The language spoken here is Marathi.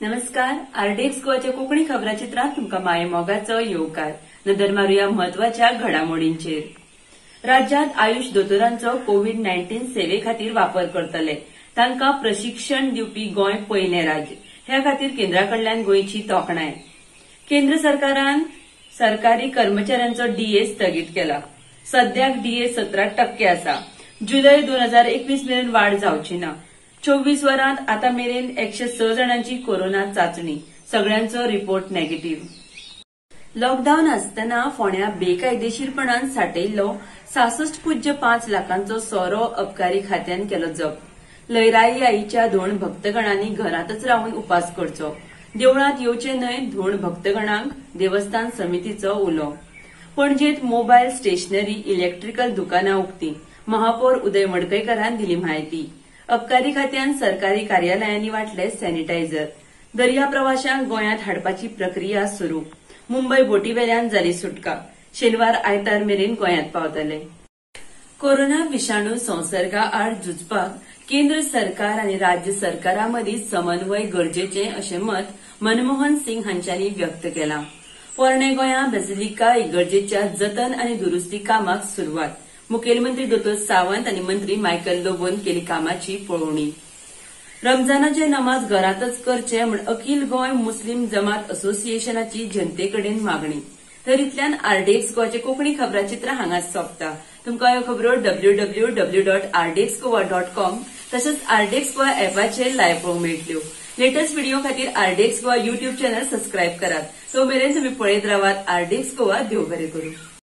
नमस्कार. आरडेक्स गोवाच्या कोंकणी खबराचित्रांत तुमकां माये मोगाचो येवकार. नदर मारूया म्हत्वाच्या घडामोडींचेर. राज्यांत आयुष दोतोरांचो कोविड-19 सेवे खातीर वापर करतले. तांकां प्रशिक्षण दिवपी गोंय पयलें राज्य. ह्या खातीर केंद्राकडल्यान गोंयची तोखणाय. केंद्र सरकारान सरकारी कर्मचाऱ्यांचो डीए स्थगीत केला. सद्याक डीए 17% आसा. जुलय 2021 मेरेन वाड जावची ना. 24 वरांत आतां मेरेन 106 जाणांची कोरोना चाचणी. सगळ्यांचो रिपोर्ट नेगेटिव्ह. लॉकडाऊन आसतना फोंड्या बेकायदेशीरपणान सांठयल्लो 66.5 लाखांचो सोरो अबकारी खात्यान केलो जप्त. लयराई आईच्या धोंड भक्तगणांनी घरांतच रावन उपास करचो. देवळांत येवचे न्हय धोंड भक्तगणांक देवस्थान समितीचो उलो. पणजेंत मोबायल स्टेशनरी इलेक्ट्रिकल दुकानां उक्तीं. महापौर उदय मडकयकारान दिली म्हायती. अबकारी खात्यान सरकारी कार्यालयांनी वाटले सॅनिटायझर. दर्या प्रवाशांक गोंयांत हाडपाची प्रक्रिया सुरू. मुंबय बोटीवेल्यान जाली सुटका. शेनवार आयतार मेरेन गोंयांत पावतले. कोरोना विषाणू संसर्गा आड झुजपाक केंद्र सरकार आनी राज्य सरकारां मदीं समन्वय गरजेचें अशें मत मनमोहन सिंग हांच्यांनी व्यक्त केलां. पोरणे गोंयां बेसिलिका इगर्जेच्या जतन आनी दुरुस्ती कामाक सुरवात. मुखेलमंत्री दोतोर सावंत आनी मंत्री मायकल लोबोन केली कामाची पळोवणी. रमजानाचे नमाज घरांतच करचे म्हण अखिल गोंय मुस्लीम जमात असोसिएशनाची जनतेकडेन मागणी. तर इतल्यान आरडेक्स गोवाचे कोंकणी खबराचित्र हांगाच सोंपता. तुमकां ह्यो खबरो www.rdexgoa.com तशेंच आरडेक्स गोवा एपाचेर लायव्ह पळोवंक मेळटल्यो. लेटेस्ट व्हिडिओ खातीर आरडेक्स गोवा युट्यूब चॅनल सबस्क्राईब करात. तो मेरेन तुमी पळयत रावात. आरडेक्स गोवा देव बरें करूं.